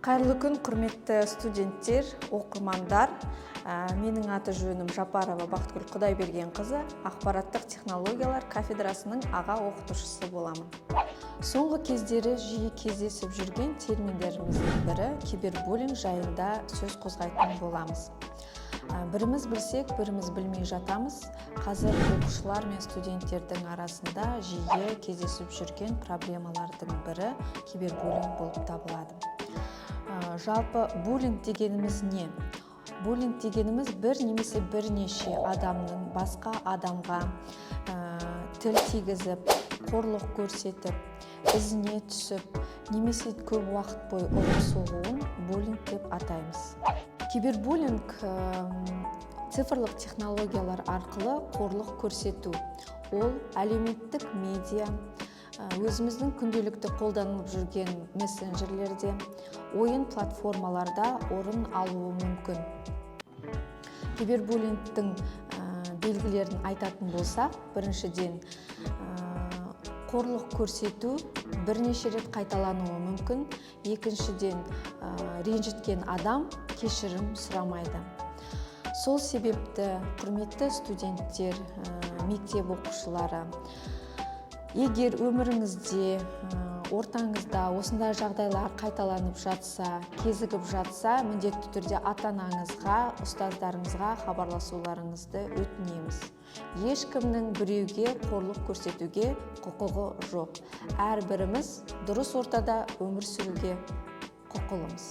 Қайырлы күн, құрметті студенттер, оқырмандар. Менің аты жөнім Жапарова Бақытгүл Құдайбергенқызы, ақпараттық технологиялар кафедрасының аға оқытушысы боламын. Соңғы кездері жиі кездесіп жүрген терминдеріміздің бірі кибербуллинг жайында сөз қозғайтын боламыз. Біріміз білсек, біріміз білмей жатамыз. Қазір оқушылар мен студенттердің арасында жиі кездесіп жүрген проблемалардың бірі кибербуллинг болып табылады. Жалпы буллинг дегеніміз не? Буллинг дегеніміз бір немесе бірнеше адамның басқа адамға тіл тигізіп, қорлық көрсетіп, ізіне түсіп, немесе көп уақыт бойы ұрып соғуын буллинг деп атаймыз. Кибербуллинг цифрлық технологиялар арқылы қорлық көрсету. Ол әлеуметтік медиа, өзіміздің күнделікті қолданылып жүрген мессенджерлерде, ойын платформаларда орын алуы мүмкін. Кибербуллингтің белгілерін айтатын болсақ, біріншіден қорлық көрсету бірнеше рет қайталануы мүмкін. Екіншіден, ренжіткен адам кешірім сұрамайды. Сол себепті, құрметті студенттер, мектеп оқушылары, егер өміріңізде, ортаңызда осындай жағдайлар қайталанып жатса, кезігіп жатса, міндетті түрде ата-анаңызға, ұстаздарыңызға хабарласуларыңызды өтінеміз. Ешкімнің біреуге қорлық көрсетуге құқығы жоқ. Әрбіріміз дұрыс ортада өмір сүруге құқылымыз.